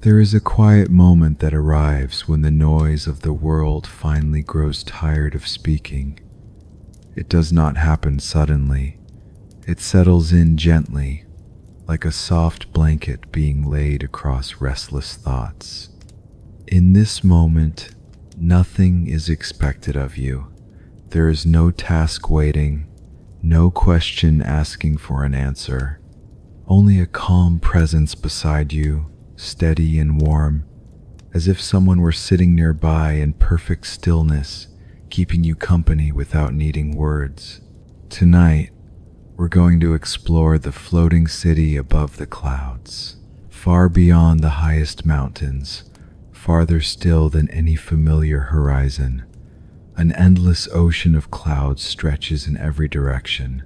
There is a quiet moment that arrives when the noise of the world finally grows tired of speaking. It does not happen suddenly. It settles in gently, like a soft blanket being laid across restless thoughts. In this moment, nothing is expected of you. There is no task waiting, no question asking for an answer. Only a calm presence beside you, steady and warm, as if someone were sitting nearby in perfect stillness, keeping you company without needing words. Tonight, we're going to explore the floating city above the clouds, far beyond the highest mountains, farther still than any familiar horizon. An endless ocean of clouds stretches in every direction.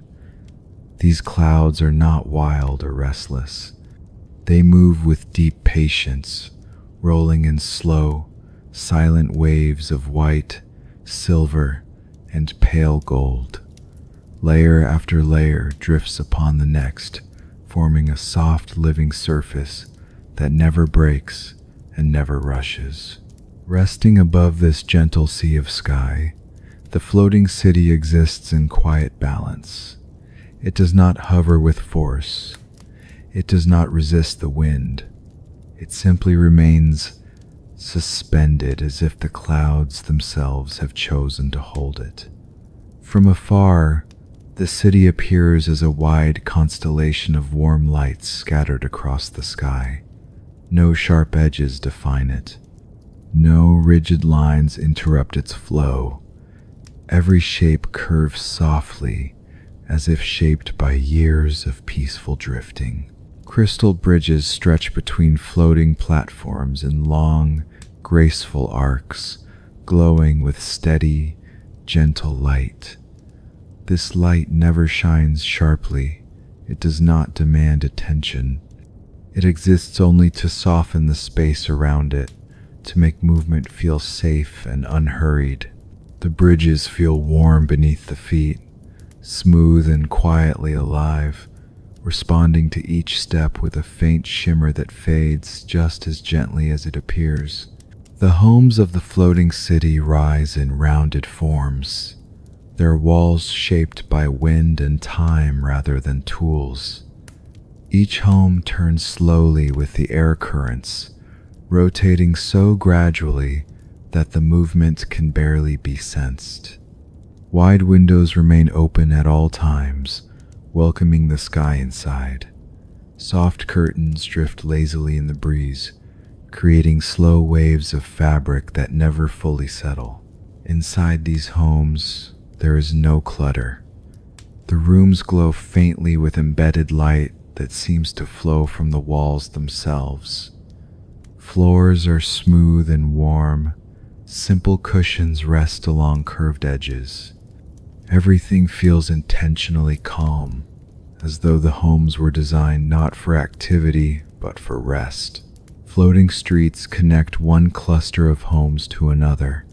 These clouds are not wild or restless. They move with deep patience, rolling in slow, silent waves of white, silver, and pale gold. Layer after layer drifts upon the next, forming a soft living surface that never breaks and never rushes. Resting above this gentle sea of sky, the floating city exists in quiet balance. It does not hover with force. It does not resist the wind. It simply remains suspended as if the clouds themselves have chosen to hold it. From afar, the city appears as a wide constellation of warm lights scattered across the sky. No sharp edges define it. No rigid lines interrupt its flow. Every shape curves softly, as if shaped by years of peaceful drifting. Crystal bridges stretch between floating platforms in long, graceful arcs, glowing with steady, gentle light. This light never shines sharply. It does not demand attention. It exists only to soften the space around it, to make movement feel safe and unhurried. The bridges feel warm beneath the feet, smooth and quietly alive, responding to each step with a faint shimmer that fades just as gently as it appears. The homes of the floating city rise in rounded forms, their walls shaped by wind and time rather than tools. Each home turns slowly with the air currents, rotating so gradually that the movement can barely be sensed. Wide windows remain open at all times, welcoming the sky inside. Soft curtains drift lazily in the breeze, creating slow waves of fabric that never fully settle. Inside these homes, there is no clutter. The rooms glow faintly with embedded light that seems to flow from the walls themselves. Floors are smooth and warm. Simple cushions rest along curved edges. Everything feels intentionally calm, as though the homes were designed not for activity, but for rest. Floating streets connect one cluster of homes to another.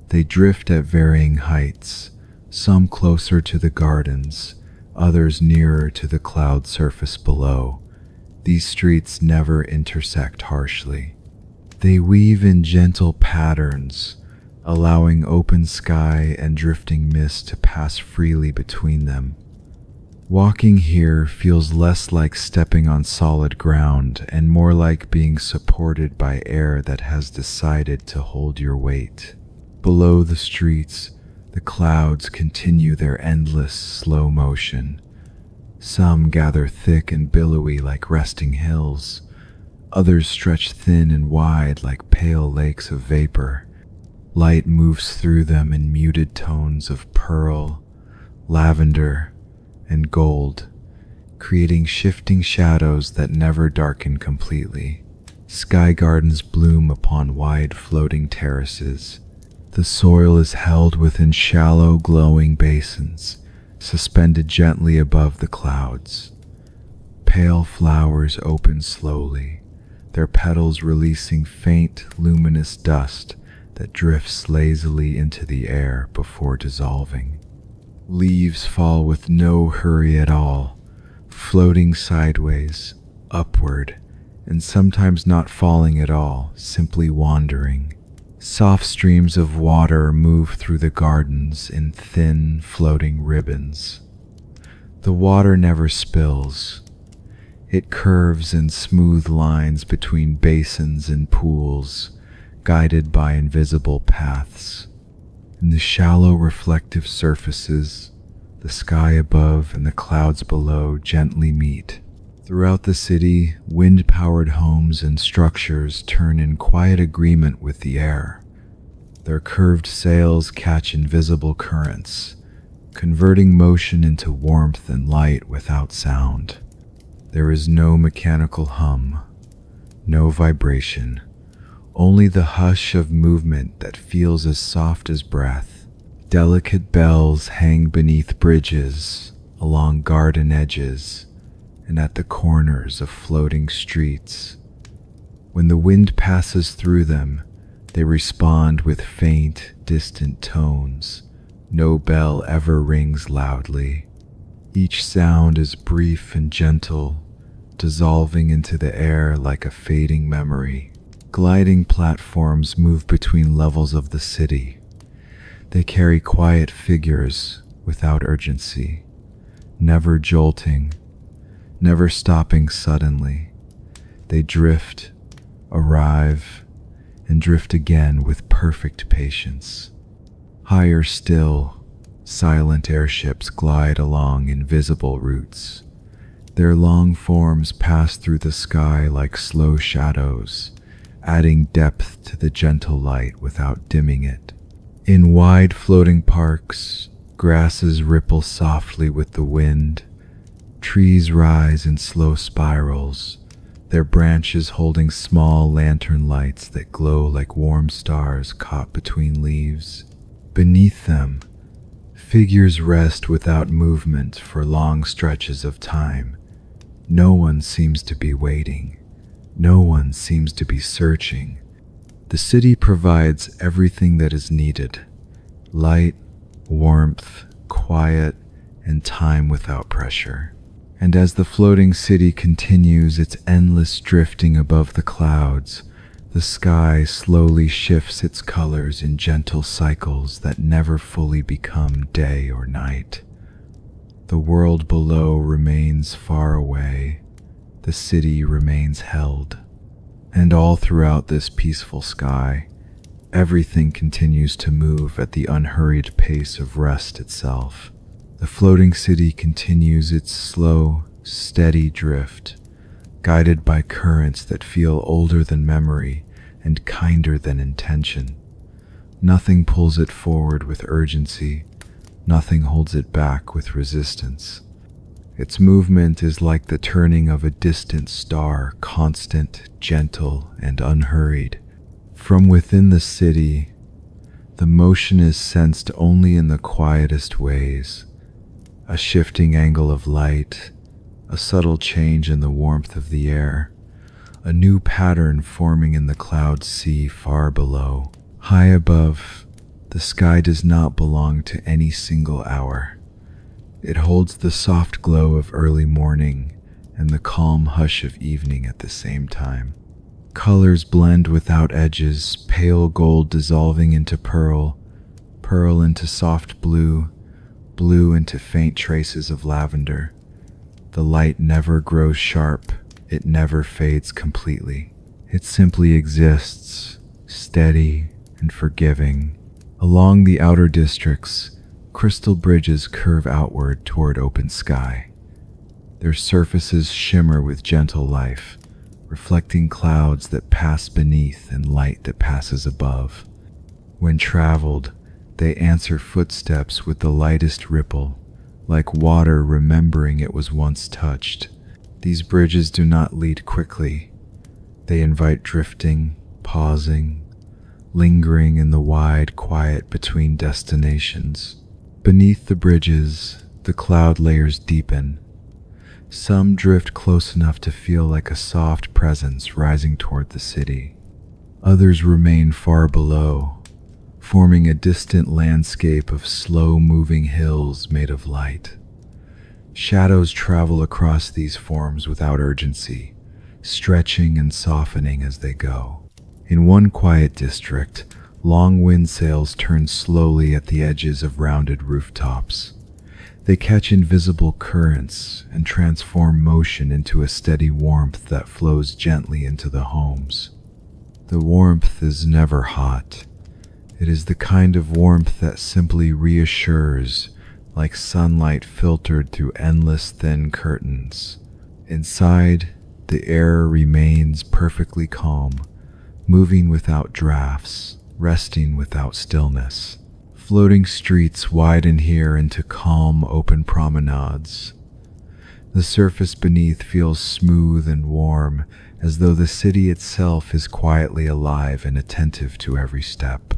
They drift at varying heights, some closer to the gardens, others nearer to the cloud surface below. These streets never intersect harshly. They weave in gentle patterns, allowing open sky and drifting mist to pass freely between them. Walking here feels less like stepping on solid ground and more like being supported by air that has decided to hold your weight. Below the streets, the clouds continue their endless slow motion. Some gather thick and billowy like resting hills. Others stretch thin and wide like pale lakes of vapor. Light moves through them in muted tones of pearl, lavender, and gold, creating shifting shadows that never darken completely. Sky gardens bloom upon wide floating terraces. The soil is held within shallow, glowing basins, suspended gently above the clouds. Pale flowers open slowly, their petals releasing faint, luminous dust that drifts lazily into the air before dissolving. Leaves fall with no hurry at all, floating sideways, upward, and sometimes not falling at all, simply wandering. Soft streams of water move through the gardens in thin, floating ribbons. The water never spills. It curves in smooth lines between basins and pools, guided by invisible paths. In the shallow reflective surfaces, the sky above and the clouds below gently meet. Throughout the city, wind-powered homes and structures turn in quiet agreement with the air. Their curved sails catch invisible currents, converting motion into warmth and light without sound. There is no mechanical hum, no vibration, only the hush of movement that feels as soft as breath. Delicate bells hang beneath bridges, along garden edges, and at the corners of floating streets. When the wind passes through them, they respond with faint, distant tones. No bell ever rings loudly. Each sound is brief and gentle, dissolving into the air like a fading memory. Gliding platforms move between levels of the city. They carry quiet figures without urgency, never jolting, never stopping suddenly. They drift, arrive, and drift again with perfect patience. Higher still, silent airships glide along invisible routes. Their long forms pass through the sky like slow shadows, adding depth to the gentle light without dimming it. In wide floating parks, grasses ripple softly with the wind. Trees rise in slow spirals, their branches holding small lantern lights that glow like warm stars caught between leaves. Beneath them, figures rest without movement for long stretches of time. No one seems to be waiting. No one seems to be searching. The city provides everything that is needed: light, warmth, quiet, and time without pressure. And as the floating city continues its endless drifting above the clouds, the sky slowly shifts its colors in gentle cycles that never fully become day or night. The world below remains far away. The city remains held. And all throughout this peaceful sky, everything continues to move at the unhurried pace of rest itself. The floating city continues its slow, steady drift, guided by currents that feel older than memory and kinder than intention. Nothing pulls it forward with urgency, nothing holds it back with resistance. Its movement is like the turning of a distant star, constant, gentle, and unhurried. From within the city, the motion is sensed only in the quietest ways. A shifting angle of light, a subtle change in the warmth of the air, a new pattern forming in the cloud sea far below. High above, the sky does not belong to any single hour. It holds the soft glow of early morning and the calm hush of evening at the same time. Colors blend without edges, pale gold dissolving into pearl, pearl into soft blue, blue into faint traces of lavender. The light never grows sharp, it never fades completely. It simply exists, steady and forgiving. Along the outer districts, crystal bridges curve outward toward open sky. Their surfaces shimmer with gentle life, reflecting clouds that pass beneath and light that passes above. When traveled, they answer footsteps with the lightest ripple, like water remembering it was once touched. These bridges do not lead quickly. They invite drifting, pausing, lingering in the wide quiet between destinations. Beneath the bridges, the cloud layers deepen. Some drift close enough to feel like a soft presence rising toward the city. Others remain far below, forming a distant landscape of slow-moving hills made of light. Shadows travel across these forms without urgency, stretching and softening as they go. In one quiet district, long wind sails turn slowly at the edges of rounded rooftops. They catch invisible currents and transform motion into a steady warmth that flows gently into the homes. The warmth is never hot. It is the kind of warmth that simply reassures, like sunlight filtered through endless thin curtains. Inside, the air remains perfectly calm, moving without drafts, resting without stillness. Floating streets widen here into calm, open promenades. The surface beneath feels smooth and warm, as though the city itself is quietly alive and attentive to every step.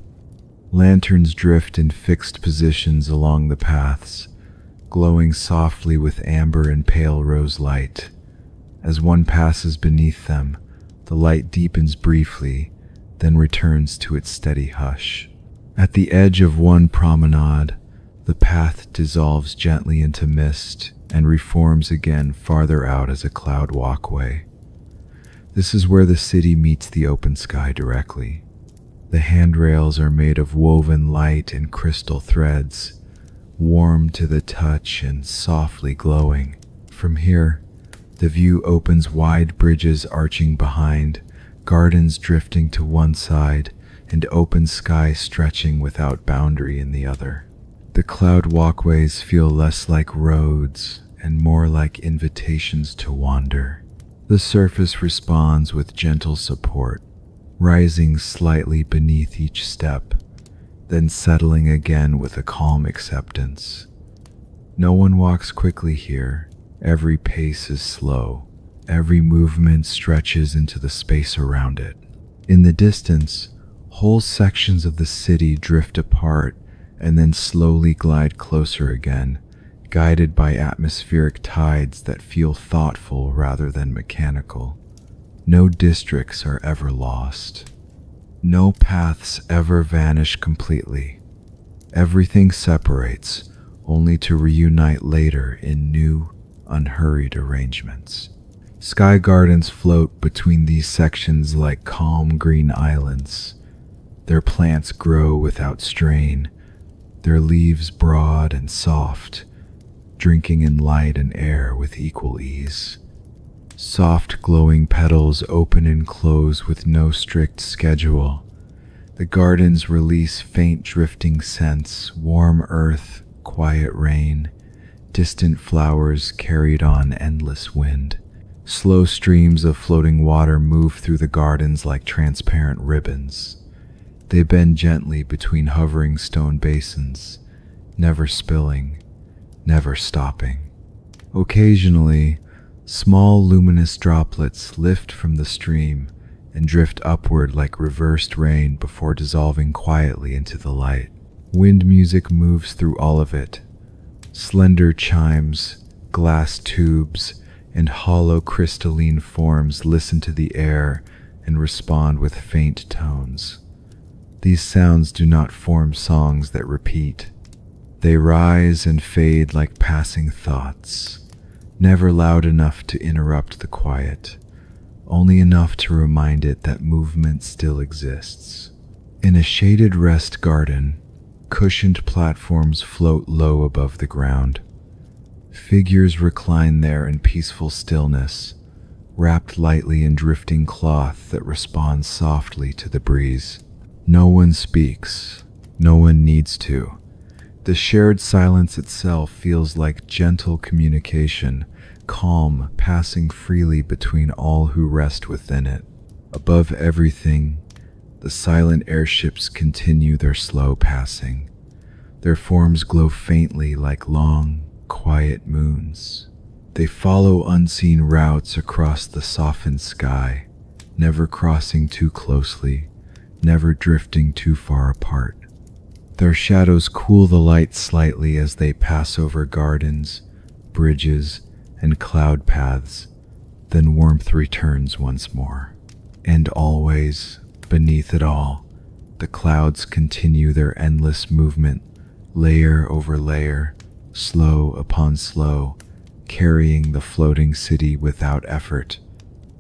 Lanterns drift in fixed positions along the paths, glowing softly with amber and pale rose light. As one passes beneath them, the light deepens briefly, then returns to its steady hush. At the edge of one promenade, the path dissolves gently into mist and reforms again farther out as a cloud walkway. This is where the city meets the open sky directly. The handrails are made of woven light and crystal threads, warm to the touch and softly glowing. From here, the view opens wide bridges arching behind, gardens drifting to one side, and open sky stretching without boundary in the other. The cloud walkways feel less like roads and more like invitations to wander. The surface responds with gentle support, rising slightly beneath each step, then settling again with a calm acceptance. No one walks quickly here. Every pace is slow. Every movement stretches into the space around it. In the distance, whole sections of the city drift apart and then slowly glide closer again, guided by atmospheric tides that feel thoughtful rather than mechanical. No districts are ever lost. No paths ever vanish completely. Everything separates, only to reunite later in new, unhurried arrangements. Sky gardens float between these sections like calm green islands. Their plants grow without strain, their leaves broad and soft, drinking in light and air with equal ease. Soft glowing petals open and close with no strict schedule. The gardens release faint drifting scents, warm earth, quiet rain, distant flowers carried on endless wind. Slow streams of floating water move through the gardens like transparent ribbons. They bend gently between hovering stone basins, never spilling, never stopping. Occasionally, small luminous droplets lift from the stream and drift upward like reversed rain before dissolving quietly into the light. Wind music moves through all of it. Slender chimes, glass tubes, and hollow crystalline forms listen to the air and respond with faint tones. These sounds do not form songs that repeat. They rise and fade like passing thoughts, never loud enough to interrupt the quiet, only enough to remind it that movement still exists. In a shaded rest garden, cushioned platforms float low above the ground. Figures recline there in peaceful stillness, wrapped lightly in drifting cloth that responds softly to the breeze. No one speaks. No one needs to. The shared silence itself feels like gentle communication, calm, passing freely between all who rest within it. Above everything, the silent airships continue their slow passing. Their forms glow faintly like long, quiet moons. They follow unseen routes across the softened sky, never crossing too closely, never drifting too far apart. Their shadows cool the light slightly as they pass over gardens, bridges, and cloud paths, then warmth returns once more. And always, beneath it all, the clouds continue their endless movement, layer over layer, slow upon slow, carrying the floating city without effort.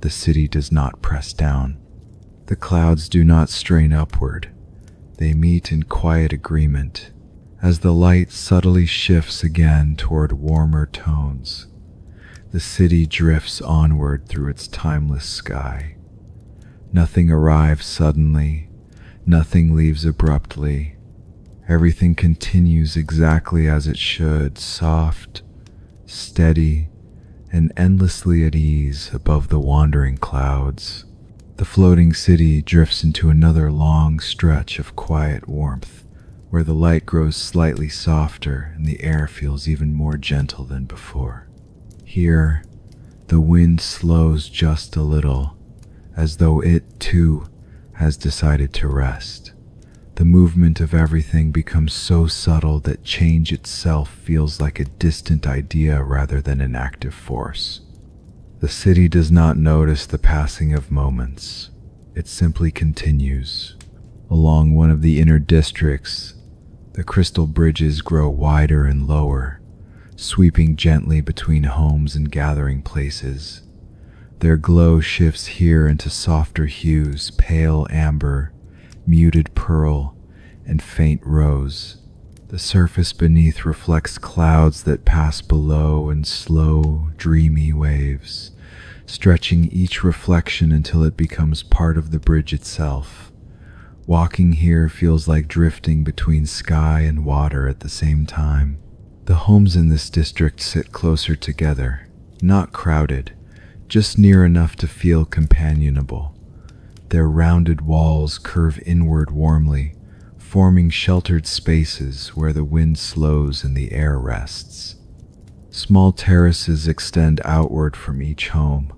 the city does not press down. The clouds do not strain upward. They meet in quiet agreement as the light subtly shifts again toward warmer tones. The city drifts onward through its timeless sky. Nothing arrives suddenly, nothing leaves abruptly. Everything continues exactly as it should, soft, steady, and endlessly at ease above the wandering clouds. The floating city drifts into another long stretch of quiet warmth, where the light grows slightly softer and the air feels even more gentle than before. Here, the wind slows just a little, as though it, too, has decided to rest. The movement of everything becomes so subtle that change itself feels like a distant idea rather than an active force. The city does not notice the passing of moments. It simply continues. Along one of the inner districts, the crystal bridges grow wider and lower, sweeping gently between homes and gathering places. Their glow shifts here into softer hues, pale amber, muted pearl, and faint rose. The surface beneath reflects clouds that pass below in slow, dreamy waves, stretching each reflection until it becomes part of the bridge itself. Walking here feels like drifting between sky and water at the same time. The homes in this district sit closer together, not crowded, just near enough to feel companionable. Their rounded walls curve inward warmly, forming sheltered spaces where the wind slows and the air rests. Small terraces extend outward from each home,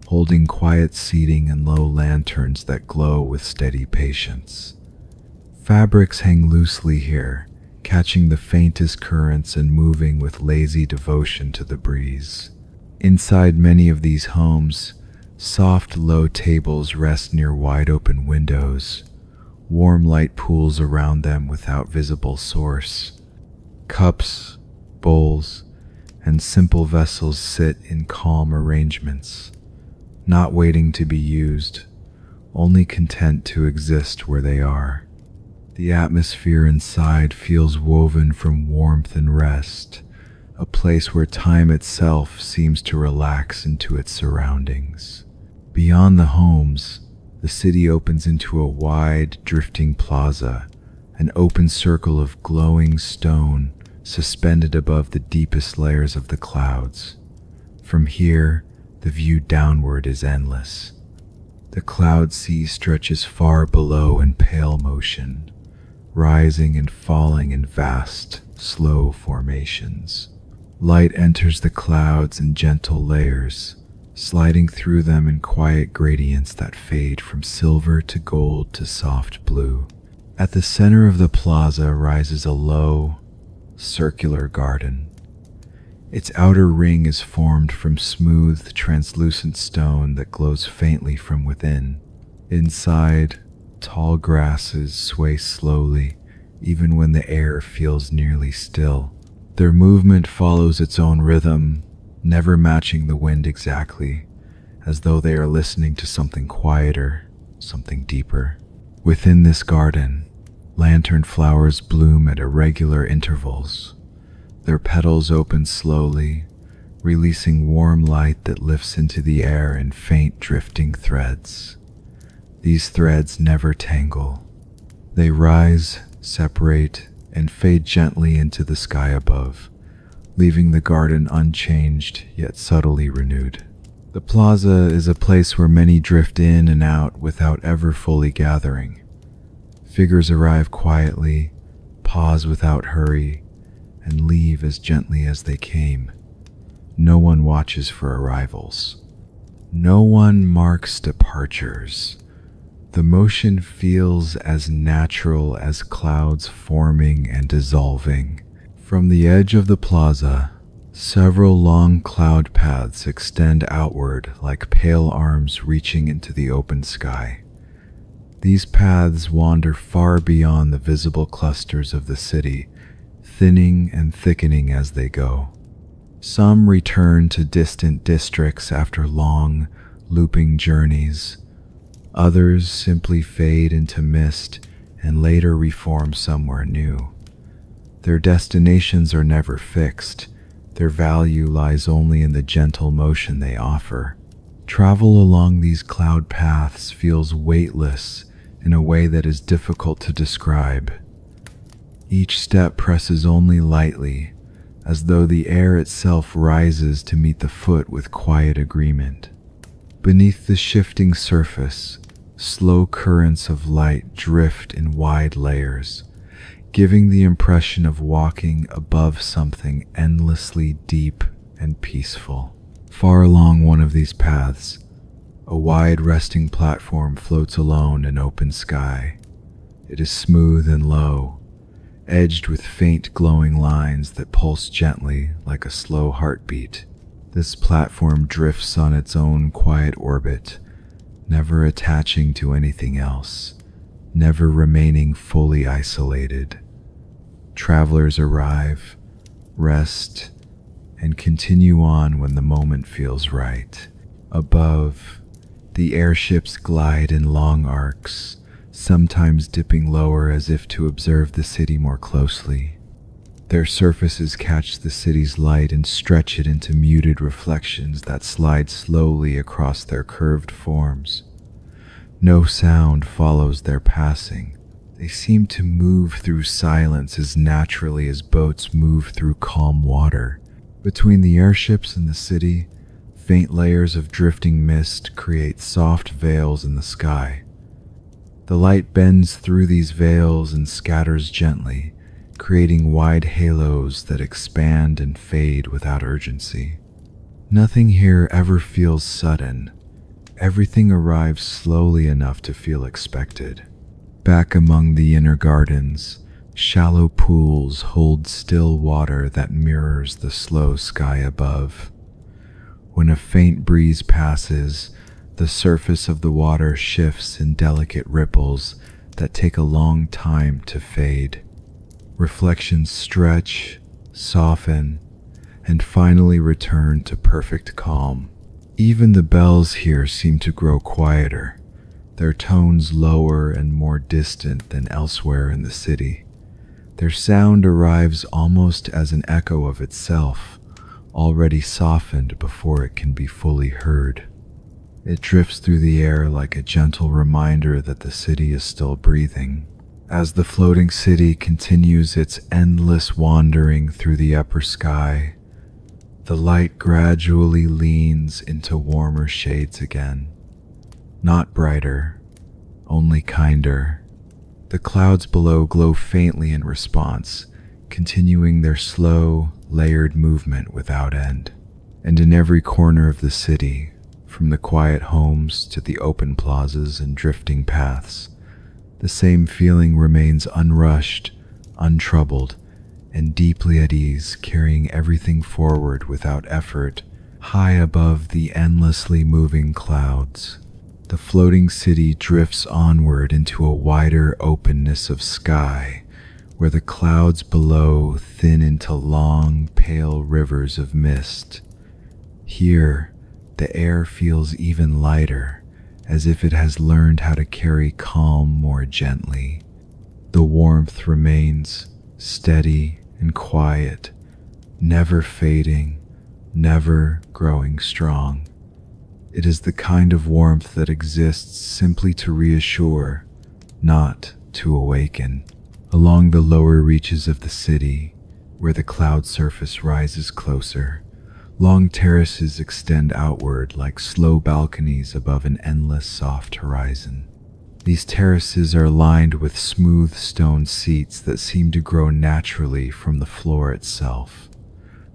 holding quiet seating and low lanterns that glow with steady patience. Fabrics hang loosely here, catching the faintest currents and moving with lazy devotion to the breeze. Inside many of these homes, soft, low tables rest near wide-open windows. Warm light pools around them without visible source. Cups, bowls, and simple vessels sit in calm arrangements, not waiting to be used, only content to exist where they are. The atmosphere inside feels woven from warmth and rest, a place where time itself seems to relax into its surroundings. Beyond the homes, the city opens into a wide, drifting plaza, an open circle of glowing stone suspended above the deepest layers of the clouds. From here, the view downward is endless. The cloud sea stretches far below in pale motion, rising and falling in vast, slow formations. Light enters the clouds in gentle layers, sliding through them in quiet gradients that fade from silver to gold to soft blue. At the center of the plaza rises a low, circular garden. Its outer ring is formed from smooth, translucent stone that glows faintly from within. Inside, tall grasses sway slowly, even when the air feels nearly still. Their movement follows its own rhythm, never matching the wind exactly, as though they are listening to something quieter, something deeper. Within this garden, lantern flowers bloom at irregular intervals. Their petals open slowly, releasing warm light that lifts into the air in faint drifting threads. These threads never tangle. They rise, separate, and fade gently into the sky above, leaving the garden unchanged yet subtly renewed. The plaza is a place where many drift in and out without ever fully gathering. Figures arrive quietly, pause without hurry, and leave as gently as they came. No one watches for arrivals. No one marks departures. The motion feels as natural as clouds forming and dissolving. From the edge of the plaza, several long cloud paths extend outward like pale arms reaching into the open sky. These paths wander far beyond the visible clusters of the city, thinning and thickening as they go. Some return to distant districts after long, looping journeys. Others simply fade into mist and later reform somewhere new. Their destinations are never fixed. Their value lies only in the gentle motion they offer. Travel along these cloud paths feels weightless in a way that is difficult to describe. Each step presses only lightly, as though the air itself rises to meet the foot with quiet agreement. Beneath the shifting surface, slow currents of light drift in wide layers, giving the impression of walking above something endlessly deep and peaceful. Far along one of these paths, a wide resting platform floats alone in open sky. It is smooth and low, edged with faint glowing lines that pulse gently like a slow heartbeat. This platform drifts on its own quiet orbit, never attaching to anything else, never remaining fully isolated. Travelers arrive, rest, and continue on when the moment feels right. Above, the airships glide in long arcs, sometimes dipping lower as if to observe the city more closely. Their surfaces catch the city's light and stretch it into muted reflections that slide slowly across their curved forms. No sound follows their passing. They seem to move through silence as naturally as boats move through calm water. Between the airships and the city, faint layers of drifting mist create soft veils in the sky. The light bends through these veils and scatters gently, creating wide halos that expand and fade without urgency. Nothing here ever feels sudden. Everything arrives slowly enough to feel expected. Back among the inner gardens, shallow pools hold still water that mirrors the slow sky above. When a faint breeze passes, the surface of the water shifts in delicate ripples that take a long time to fade. Reflections stretch, soften, and finally return to perfect calm. Even the bells here seem to grow quieter, their tones lower and more distant than elsewhere in the city. Their sound arrives almost as an echo of itself, already softened before it can be fully heard. It drifts through the air like a gentle reminder that the city is still breathing. As the floating city continues its endless wandering through the upper sky, the light gradually leans into warmer shades again. Not brighter, only kinder. The clouds below glow faintly in response, continuing their slow, layered movement without end. And in every corner of the city, from the quiet homes to the open plazas and drifting paths, the same feeling remains unrushed, untroubled, and deeply at ease, carrying everything forward without effort, high above the endlessly moving clouds. The floating city drifts onward into a wider openness of sky, where the clouds below thin into long, pale rivers of mist. Here, the air feels even lighter, as if it has learned how to carry calm more gently. The warmth remains steady and quiet, never fading, never growing strong. It is the kind of warmth that exists simply to reassure, not to awaken. Along the lower reaches of the city, where the cloud surface rises closer, long terraces extend outward like slow balconies above an endless soft horizon. These terraces are lined with smooth stone seats that seem to grow naturally from the floor itself.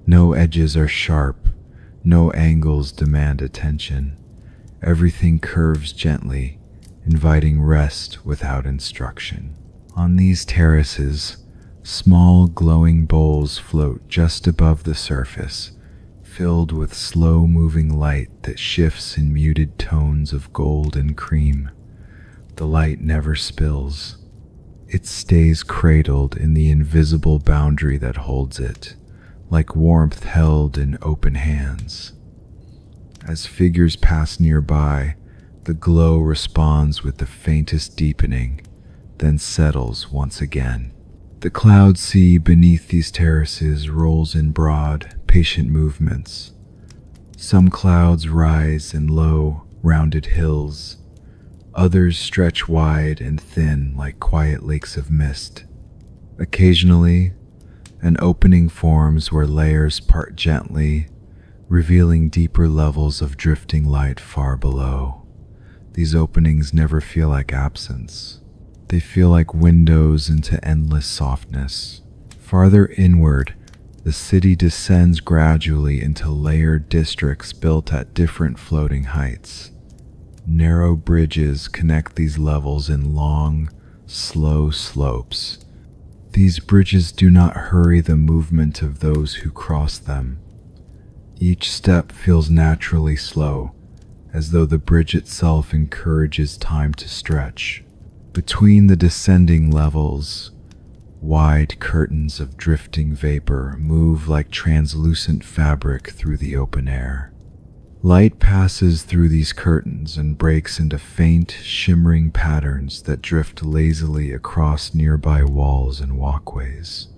No edges are sharp, no angles demand attention. Everything curves gently, inviting rest without instruction. On these terraces, small glowing bowls float just above the surface, filled with slow-moving light that shifts in muted tones of gold and cream. The light never spills. It stays cradled in the invisible boundary that holds it, like warmth held in open hands. As figures pass nearby, the glow responds with the faintest deepening, then settles once again. The cloud sea beneath these terraces rolls in broad, patient movements. Some clouds rise in low, rounded hills. Others stretch wide and thin like quiet lakes of mist. Occasionally, an opening forms where layers part gently, revealing deeper levels of drifting light far below. These openings never feel like absence. They feel like windows into endless softness. Farther inward, the city descends gradually into layered districts built at different floating heights. Narrow bridges connect these levels in long, slow slopes. These bridges do not hurry the movement of those who cross them. Each step feels naturally slow, as though the bridge itself encourages time to stretch. Between the descending levels, wide curtains of drifting vapor move like translucent fabric through the open air. Light passes through these curtains and breaks into faint, shimmering patterns that drift lazily across nearby walls and walkways.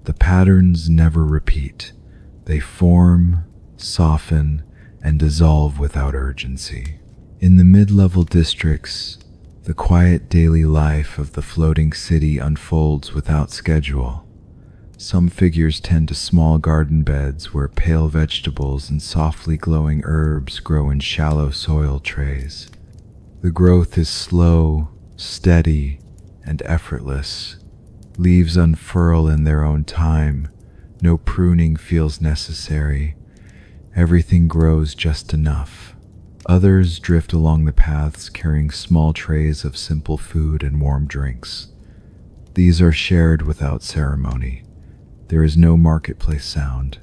The patterns never repeat. They form, soften, and dissolve without urgency. In the mid-level districts, the quiet daily life of the floating city unfolds without schedule. Some figures tend to small garden beds where pale vegetables and softly glowing herbs grow in shallow soil trays. The growth is slow, steady, and effortless. Leaves unfurl in their own time. No pruning feels necessary. Everything grows just enough. Others drift along the paths carrying small trays of simple food and warm drinks. These are shared without ceremony. There is no marketplace sound,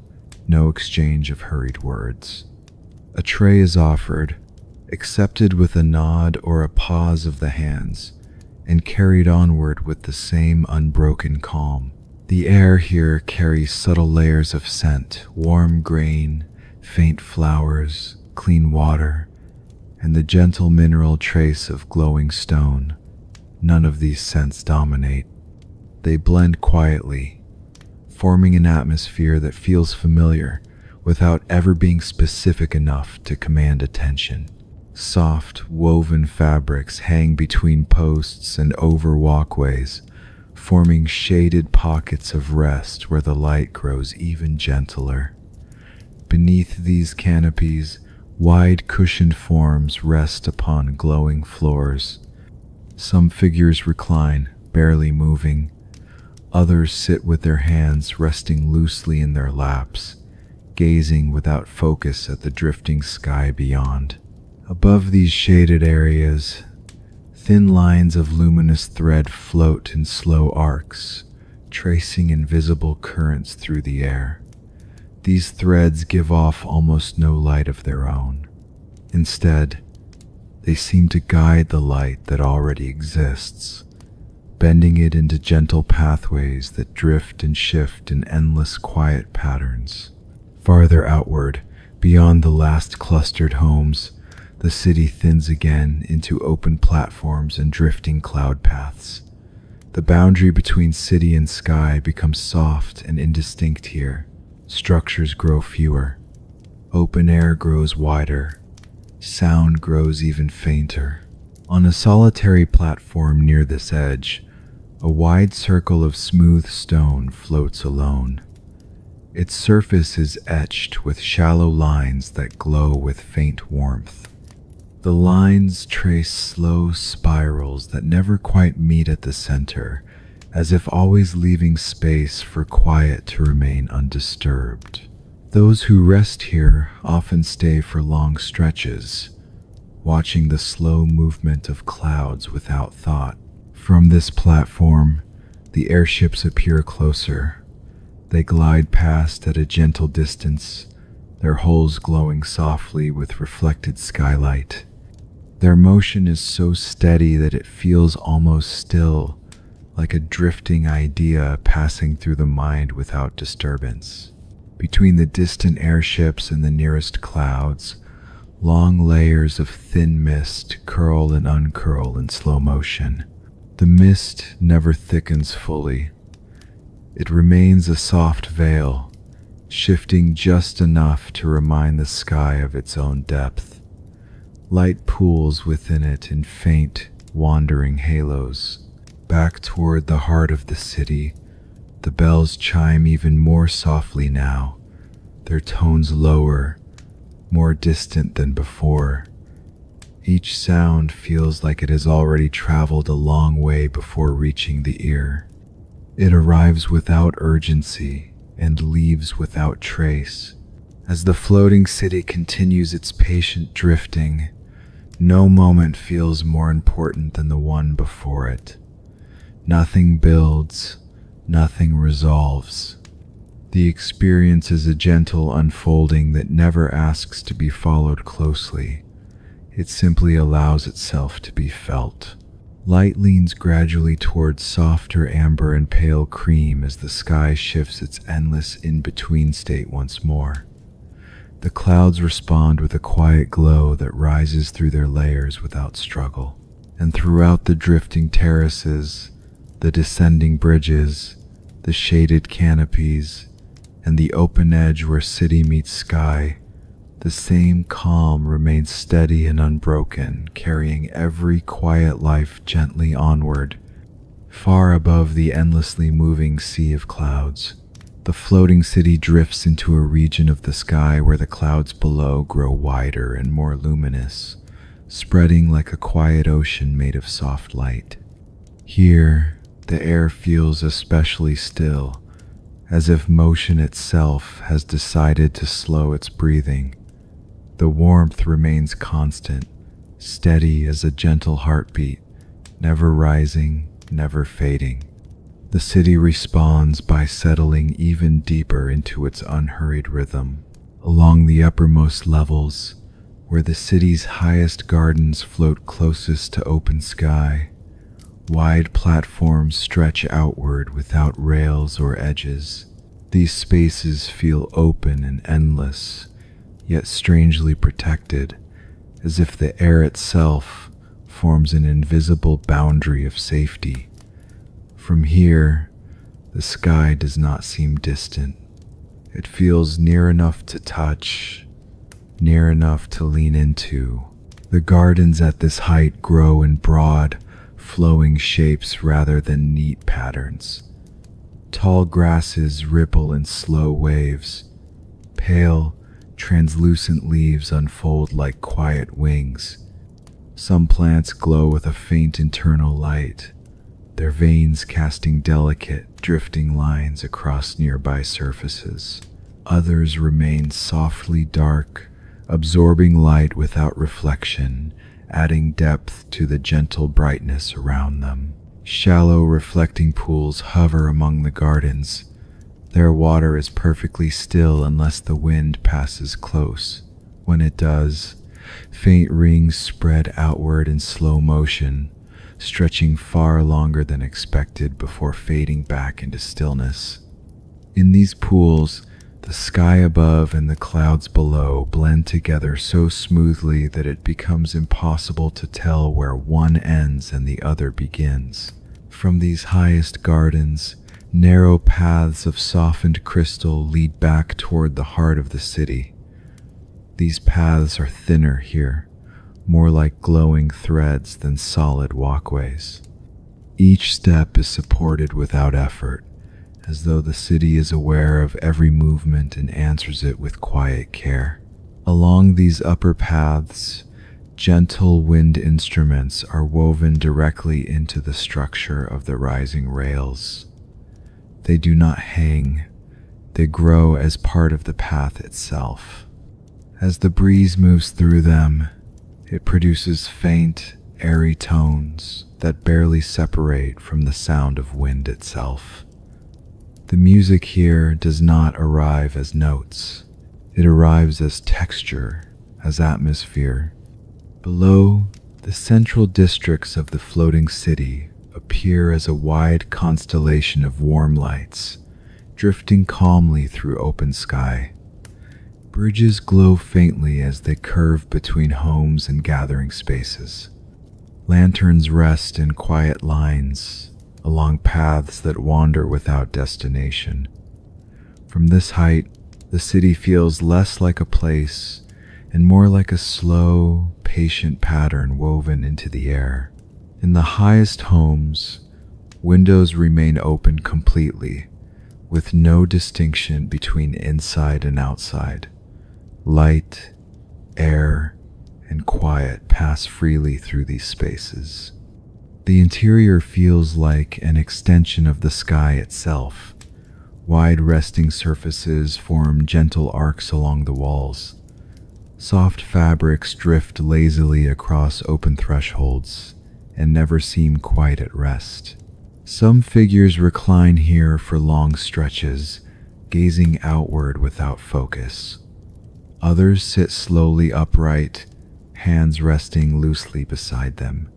no exchange of hurried words. A tray is offered, accepted with a nod or a pause of the hands, and carried onward with the same unbroken calm. The air here carries subtle layers of scent, warm grain, faint flowers, clean water, and the gentle mineral trace of glowing stone. None of these scents dominate. They blend quietly, forming an atmosphere that feels familiar without ever being specific enough to command attention. Soft, woven fabrics hang between posts and over walkways, forming shaded pockets of rest where the light grows even gentler. Beneath these canopies, wide cushioned forms rest upon glowing floors. Some figures recline, barely moving. Others sit with their hands resting loosely in their laps, gazing without focus at the drifting sky beyond. Above these shaded areas, thin lines of luminous thread float in slow arcs, tracing invisible currents through the air. These threads give off almost no light of their own. Instead, they seem to guide the light that already exists, bending it into gentle pathways that drift and shift in endless quiet patterns. Farther outward, beyond the last clustered homes, the city thins again into open platforms and drifting cloud paths. The boundary between city and sky becomes soft and indistinct here. Structures grow fewer. Open air grows wider. Sound grows even fainter. On a solitary platform near this edge, a wide circle of smooth stone floats alone. Its surface is etched with shallow lines that glow with faint warmth. The lines trace slow spirals that never quite meet at the center, as if always leaving space for quiet to remain undisturbed. Those who rest here often stay for long stretches, watching the slow movement of clouds without thought. From this platform, the airships appear closer. They glide past at a gentle distance, their hulls glowing softly with reflected skylight. Their motion is so steady that it feels almost still, like a drifting idea passing through the mind without disturbance. Between the distant airships and the nearest clouds, Long layers of thin mist curl and uncurl in slow motion. The mist never thickens fully. It remains a soft veil, shifting just enough to remind the sky of its own depth. Light pools within it in faint, wandering halos. Back toward the heart of the city, the bells chime even more softly now, their tones lower, more distant than before. Each sound feels like it has already traveled a long way before reaching the ear. It arrives without urgency and leaves without trace. As the floating city continues its patient drifting, no moment feels more important than the one before it. Nothing builds, nothing resolves. The experience is a gentle unfolding that never asks to be followed closely. It simply allows itself to be felt. Light leans gradually towards softer amber and pale cream as the sky shifts its endless in-between state once more. The clouds respond with a quiet glow that rises through their layers without struggle. And throughout the drifting terraces, the descending bridges, the shaded canopies, and the open edge where city meets sky, the same calm remains steady and unbroken, carrying every quiet life gently onward, far above the endlessly moving sea of clouds. The floating city drifts into a region of the sky where the clouds below grow wider and more luminous, spreading like a quiet ocean made of soft light. Here, the air feels especially still, as if motion itself has decided to slow its breathing. The warmth remains constant, steady as a gentle heartbeat, never rising, never fading. The city responds by settling even deeper into its unhurried rhythm. Along the uppermost levels, where the city's highest gardens float closest to open sky, wide platforms stretch outward without rails or edges. These spaces feel open and endless, yet strangely protected, as if the air itself forms an invisible boundary of safety. From here, the sky does not seem distant. It feels near enough to touch, near enough to lean into. The gardens at this height grow in broad, flowing shapes rather than neat patterns. Tall grasses ripple in slow waves. Pale, translucent leaves unfold like quiet wings. Some plants glow with a faint internal light, their veins casting delicate, drifting lines across nearby surfaces. Others remain softly dark, absorbing light without reflection, adding depth to the gentle brightness around them. Shallow, reflecting pools hover among the gardens. Their water is perfectly still unless the wind passes close. When it does, faint rings spread outward in slow motion, stretching far longer than expected before fading back into stillness. In these pools, the sky above and the clouds below blend together so smoothly that it becomes impossible to tell where one ends and the other begins. From these highest gardens, narrow paths of softened crystal lead back toward the heart of the city. These paths are thinner here, more like glowing threads than solid walkways. Each step is supported without effort, as though the city is aware of every movement and answers it with quiet care. Along these upper paths, gentle wind instruments are woven directly into the structure of the rising rails. They do not hang, they grow as part of the path itself. As the breeze moves through them, it produces faint, airy tones that barely separate from the sound of wind itself. The music here does not arrive as notes. It arrives as texture, as atmosphere. Below, the central districts of the floating city appear as a wide constellation of warm lights, drifting calmly through open sky. Bridges glow faintly as they curve between homes and gathering spaces. Lanterns rest in quiet lines along paths that wander without destination. From this height, the city feels less like a place and more like a slow, patient pattern woven into the air. In the highest homes, windows remain open completely, with no distinction between inside and outside. Light, air, and quiet pass freely through these spaces. The interior feels like an extension of the sky itself. Wide resting surfaces form gentle arcs along the walls. Soft fabrics drift lazily across open thresholds and never seem quite at rest. Some figures recline here for long stretches, gazing outward without focus. Others sit slowly upright, hands resting loosely beside them.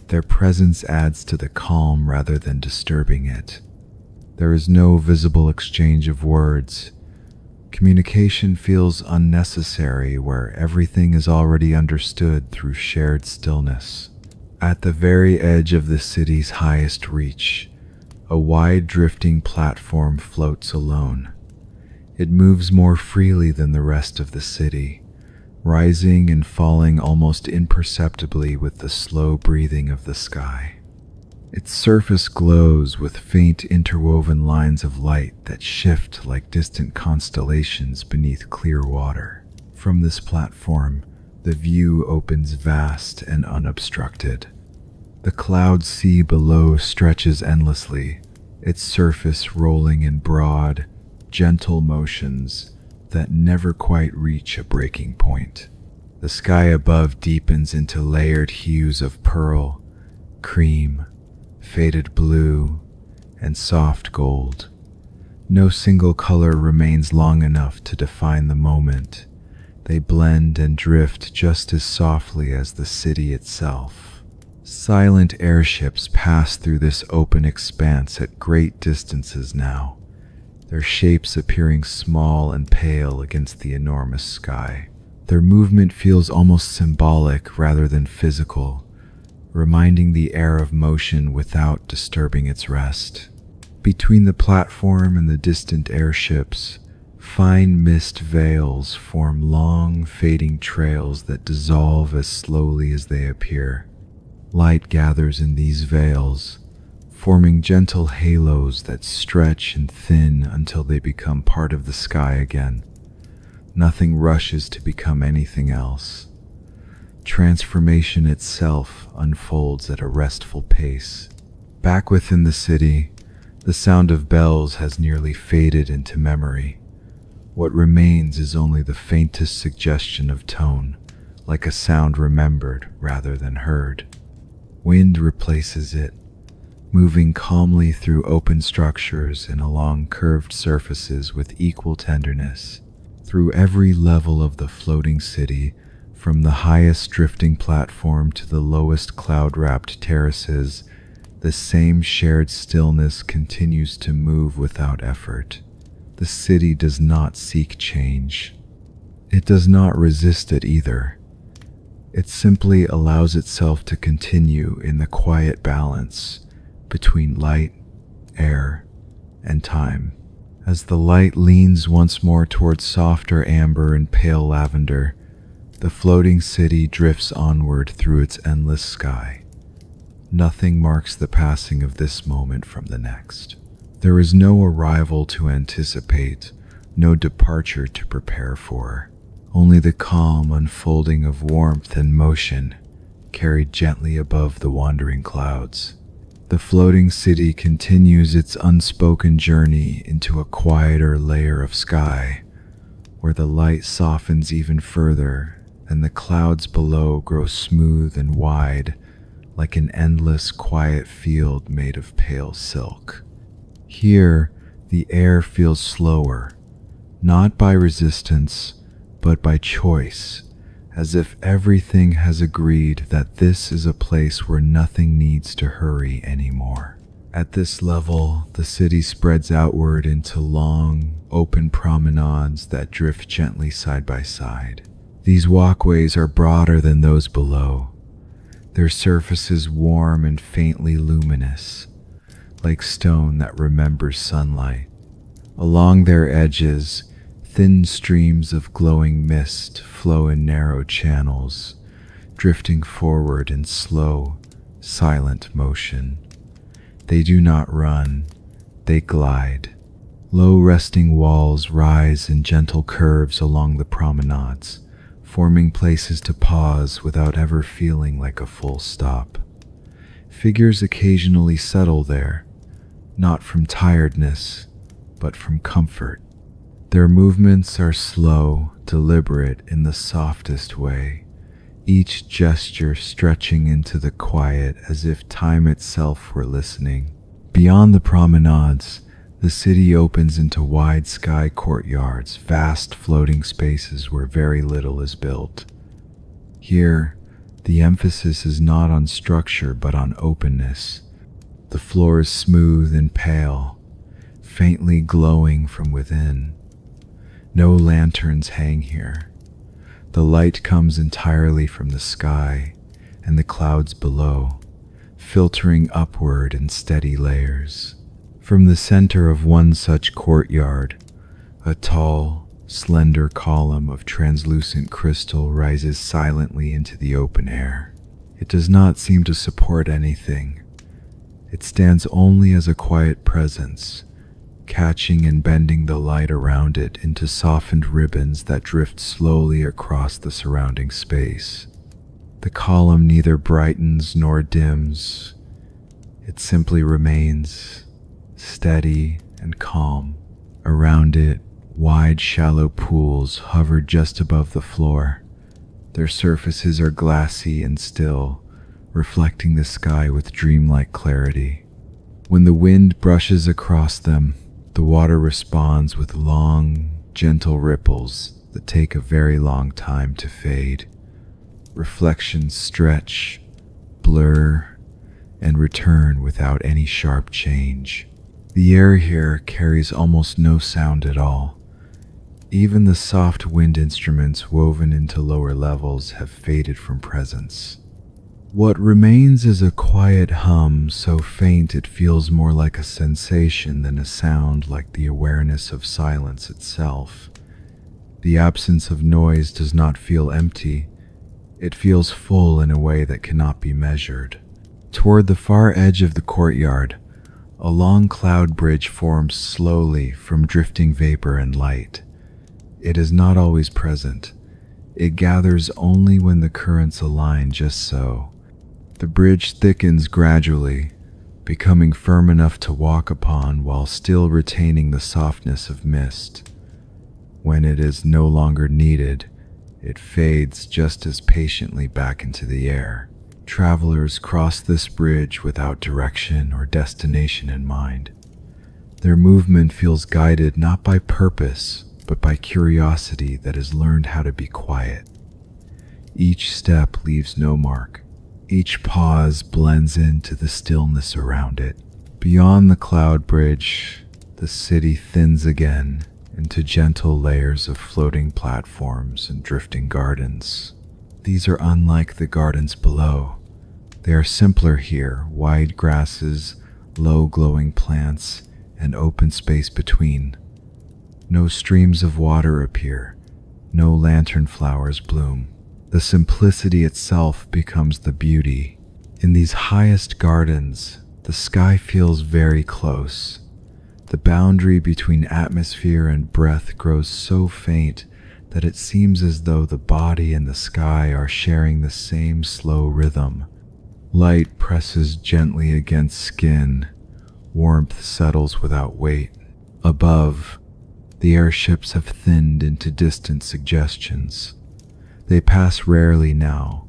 Their presence adds to the calm rather than disturbing it. There is no visible exchange of words. Communication feels unnecessary where everything is already understood through shared stillness. At the very edge of the city's highest reach, a wide drifting platform floats alone. It moves more freely than the rest of the city, rising and falling almost imperceptibly with the slow breathing of the sky. Its surface glows with faint interwoven lines of light that shift like distant constellations beneath clear water. From this platform, the view opens vast and unobstructed. The cloud sea below stretches endlessly, its surface rolling in broad, gentle motions that never quite reach a breaking point. The sky above deepens into layered hues of pearl, cream, faded blue, and soft gold. No single color remains long enough to define the moment. They blend and drift just as softly as the city itself. Silent airships pass through this open expanse at great distances now, their shapes appearing small and pale against the enormous sky. Their movement feels almost symbolic rather than physical, reminding the air of motion without disturbing its rest. Between the platform and the distant airships, fine mist veils form long, fading trails that dissolve as slowly as they appear. Light gathers in these veils, forming gentle halos that stretch and thin until they become part of the sky again. Nothing rushes to become anything else. Transformation itself unfolds at a restful pace. Back within the city, the sound of bells has nearly faded into memory. What remains is only the faintest suggestion of tone, like a sound remembered rather than heard. Wind replaces it, moving calmly through open structures and along curved surfaces with equal tenderness. Through every level of the floating city, from the highest drifting platform to the lowest cloud-wrapped terraces, the same shared stillness continues to move without effort. The city does not seek change. It does not resist it either. It simply allows itself to continue in the quiet balance between light, air, and time. As the light leans once more towards softer amber and pale lavender, the floating city drifts onward through its endless sky. Nothing marks the passing of this moment from the next. There is no arrival to anticipate, no departure to prepare for. Only the calm unfolding of warmth and motion, carried gently above the wandering clouds. The floating city continues its unspoken journey into a quieter layer of sky, where the light softens even further and the clouds below grow smooth and wide, like an endless quiet field made of pale silk. Here, the air feels slower, not by resistance, but by choice, as if everything has agreed that this is a place where nothing needs to hurry anymore. At this level, the city spreads outward into long, open promenades that drift gently side by side. These walkways are broader than those below, their surfaces warm and faintly luminous, like stone that remembers sunlight. Along their edges, thin streams of glowing mist flow in narrow channels, drifting forward in slow, silent motion. They do not run, they glide. Low resting walls rise in gentle curves along the promenades, forming places to pause without ever feeling like a full stop. Figures occasionally settle there, not from tiredness, but from comfort. Their movements are slow, deliberate in the softest way, each gesture stretching into the quiet as if time itself were listening. Beyond the promenades, the city opens into wide sky courtyards, vast floating spaces where very little is built. Here, the emphasis is not on structure but on openness. The floor is smooth and pale, faintly glowing from within. No lanterns hang here. The light comes entirely from the sky and the clouds below, filtering upward in steady layers. From the center of one such courtyard, a tall, slender column of translucent crystal rises silently into the open air. It does not seem to support anything. It stands only as a quiet presence, catching and bending the light around it into softened ribbons that drift slowly across the surrounding space. The column neither brightens nor dims. It simply remains, steady and calm. Around it, wide, shallow pools hover just above the floor. Their surfaces are glassy and still, reflecting the sky with dreamlike clarity. When the wind brushes across them, the water responds with long, gentle ripples that take a very long time to fade. Reflections stretch, blur, and return without any sharp change. The air here carries almost no sound at all. Even the soft wind instruments woven into lower levels have faded from presence. What remains is a quiet hum so faint it feels more like a sensation than a sound, like the awareness of silence itself. The absence of noise does not feel empty. It feels full in a way that cannot be measured. Toward the far edge of the courtyard, a long cloud bridge forms slowly from drifting vapor and light. It is not always present. It gathers only when the currents align just so. The bridge thickens gradually, becoming firm enough to walk upon while still retaining the softness of mist. When it is no longer needed, it fades just as patiently back into the air. Travelers cross this bridge without direction or destination in mind. Their movement feels guided not by purpose, but by curiosity that has learned how to be quiet. Each step leaves no mark. Each pause blends into the stillness around it. Beyond the cloud bridge, the city thins again into gentle layers of floating platforms and drifting gardens. These are unlike the gardens below. They are simpler here, wide grasses, low glowing plants, and open space between. No streams of water appear, no lantern flowers bloom. The simplicity itself becomes the beauty. In these highest gardens, the sky feels very close. The boundary between atmosphere and breath grows so faint that it seems as though the body and the sky are sharing the same slow rhythm. Light presses gently against skin. Warmth settles without weight. Above, the airships have thinned into distant suggestions. They pass rarely now,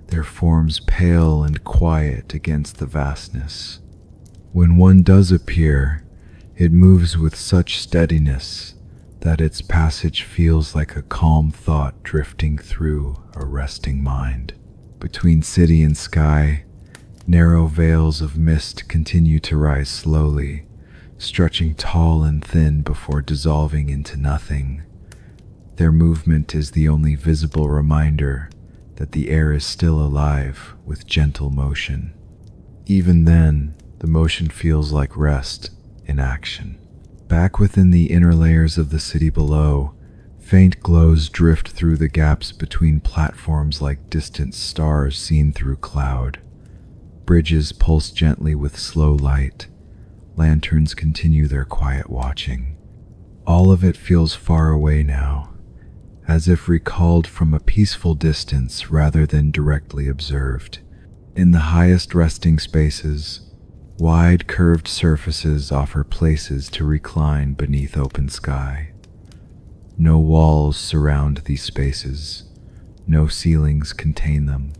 their forms pale and quiet against the vastness. When one does appear, it moves with such steadiness that its passage feels like a calm thought drifting through a resting mind. Between city and sky, Narrow veils of mist continue to rise slowly, stretching tall and thin before dissolving into nothing. Their movement is the only visible reminder that the air is still alive with gentle motion. Even then, the motion feels like rest in action. Back within the inner layers of the city below, faint glows drift through the gaps between platforms like distant stars seen through cloud. Bridges pulse gently with slow light. Lanterns continue their quiet watching. All of it feels far away now, as if recalled from a peaceful distance rather than directly observed. In the highest resting spaces, wide curved surfaces offer places to recline beneath open sky. No walls surround these spaces, no ceilings contain them.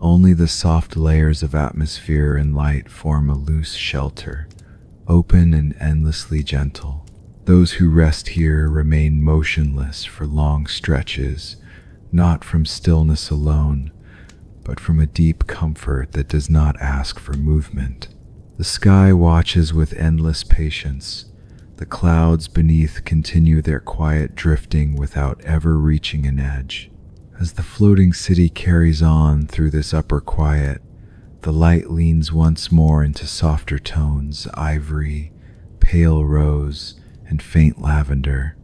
Only the soft layers of atmosphere and light form a loose shelter, open and endlessly gentle. Those who rest here remain motionless for long stretches, not from stillness alone, but from a deep comfort that does not ask for movement. The sky watches with endless patience. The clouds beneath continue their quiet drifting without ever reaching an edge. As the floating city carries on through this upper quiet, the light leans once more into softer tones, ivory, pale rose, and faint lavender.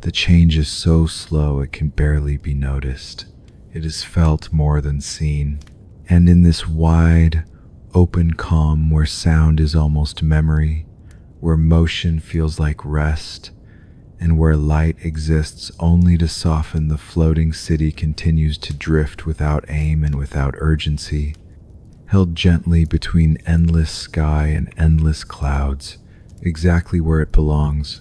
The change is so slow it can barely be noticed. It is felt more than seen. And in this wide, open calm where sound is almost memory, where motion feels like rest, and where light exists only to soften, the floating city continues to drift without aim and without urgency, held gently between endless sky and endless clouds, exactly where it belongs.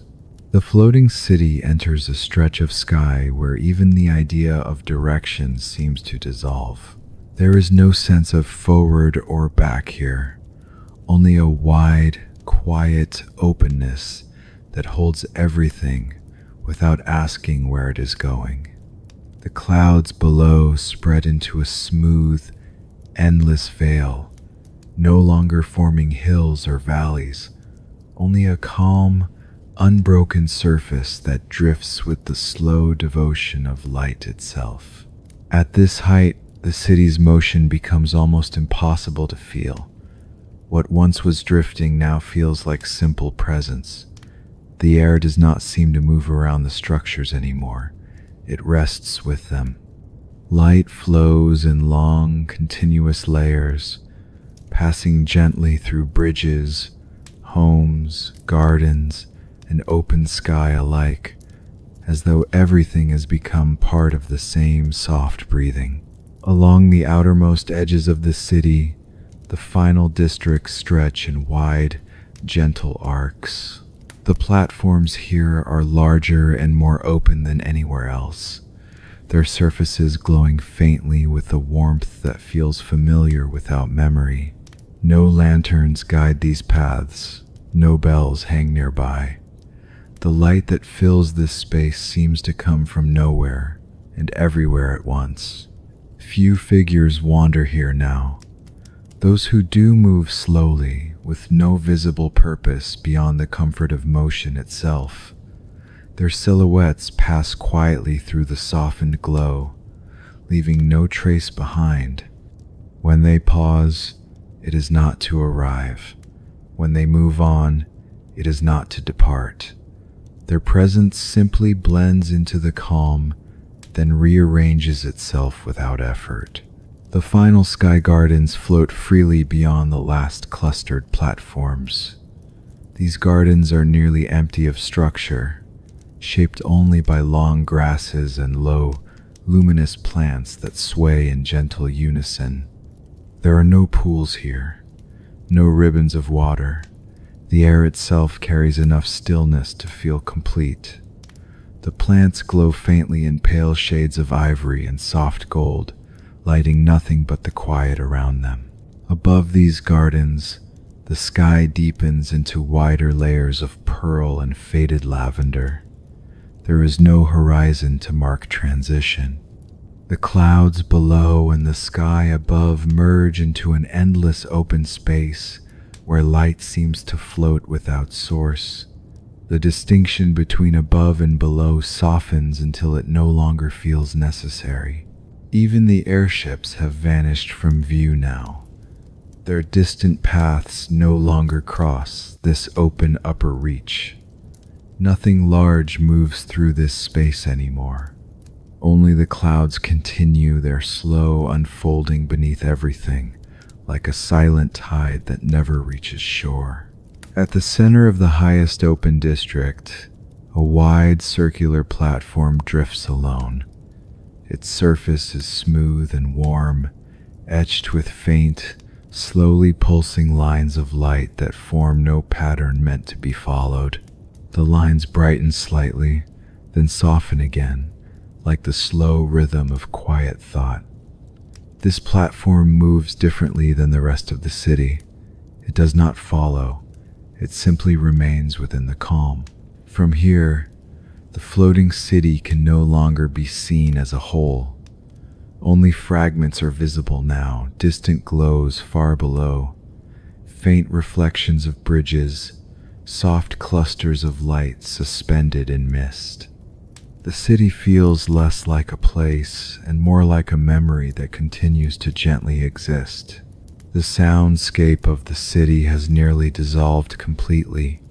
The floating city enters a stretch of sky where even the idea of direction seems to dissolve. There is no sense of forward or back here, only a wide, quiet openness that holds everything without asking where it is going. The clouds below spread into a smooth, endless veil, no longer forming hills or valleys, only a calm, unbroken surface that drifts with the slow devotion of light itself. At this height, the city's motion becomes almost impossible to feel. What once was drifting now feels like simple presence. The air does not seem to move around the structures anymore. It rests with them. Light flows in long, continuous layers, passing gently through bridges, homes, gardens, and open sky alike, as though everything has become part of the same soft breathing. Along the outermost edges of the city, the final districts stretch in wide, gentle arcs. The platforms here are larger and more open than anywhere else, their surfaces glowing faintly with a warmth that feels familiar without memory. No lanterns guide these paths, no bells hang nearby. The light that fills this space seems to come from nowhere and everywhere at once. Few figures wander here now. Those who do move slowly, with no visible purpose beyond the comfort of motion itself. Their silhouettes pass quietly through the softened glow, leaving no trace behind. When they pause, it is not to arrive. When they move on, it is not to depart. Their presence simply blends into the calm, then rearranges itself without effort. The final sky gardens float freely beyond the last clustered platforms. These gardens are nearly empty of structure, shaped only by long grasses and low, luminous plants that sway in gentle unison. There are no pools here, no ribbons of water. The air itself carries enough stillness to feel complete. The plants glow faintly in pale shades of ivory and soft gold, lighting nothing but the quiet around them. Above these gardens, the sky deepens into wider layers of pearl and faded lavender. There is no horizon to mark transition. The clouds below and the sky above merge into an endless open space where light seems to float without source. The distinction between above and below softens until it no longer feels necessary. Even the airships have vanished from view now. Their distant paths no longer cross this open upper reach. Nothing large moves through this space anymore. Only the clouds continue their slow unfolding beneath everything, like a silent tide that never reaches shore. At the center of the highest open district, a wide circular platform drifts alone. Its surface is smooth and warm, etched with faint, slowly pulsing lines of light that form no pattern meant to be followed. The lines brighten slightly, then soften again, like the slow rhythm of quiet thought. This platform moves differently than the rest of the city. It does not follow. It simply remains within the calm. From here, the floating city can no longer be seen as a whole. Only fragments are visible now, distant glows far below, faint reflections of bridges, soft clusters of light suspended in mist. The city feels less like a place and more like a memory that continues to gently exist. The soundscape of the city has nearly dissolved completely.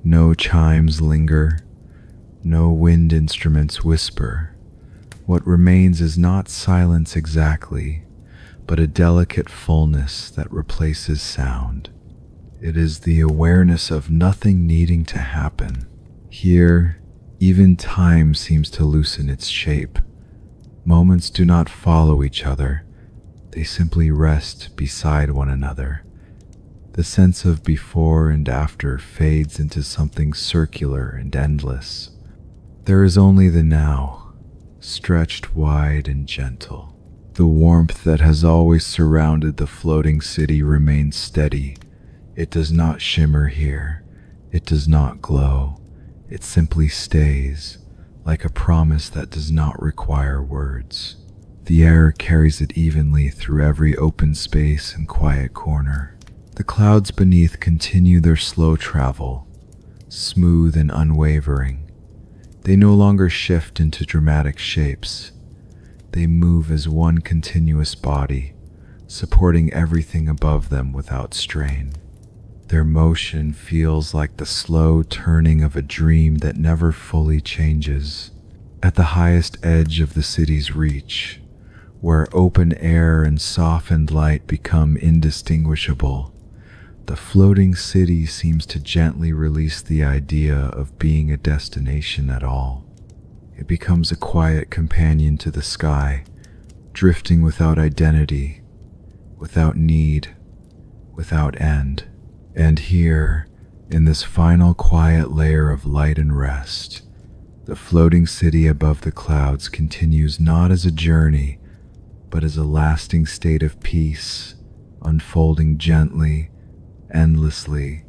No chimes linger, no wind instruments whisper. What remains is not silence exactly, but a delicate fullness that replaces sound. It is the awareness of nothing needing to happen. Here, even time seems to loosen its shape. Moments do not follow each other. They simply rest beside one another. The sense of before and after fades into something circular and endless. There is only the now, stretched wide and gentle. The warmth that has always surrounded the floating city remains steady. It does not shimmer here. It does not glow. It simply stays, like a promise that does not require words. The air carries it evenly through every open space and quiet corner. The clouds beneath continue their slow travel, smooth and unwavering. They no longer shift into dramatic shapes. They move as one continuous body, supporting everything above them without strain. Their motion feels like the slow turning of a dream that never fully changes. At the highest edge of the city's reach, where open air and softened light become indistinguishable, the floating city seems to gently release the idea of being a destination at all. It becomes a quiet companion to the sky, drifting without identity, without need, without end. And here, in this final quiet layer of light and rest, the floating city above the clouds continues not as a journey, but as a lasting state of peace, unfolding gently, endlessly,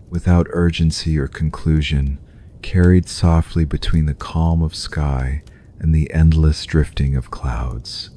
without urgency or conclusion, carried softly between the calm of sky and the endless drifting of clouds.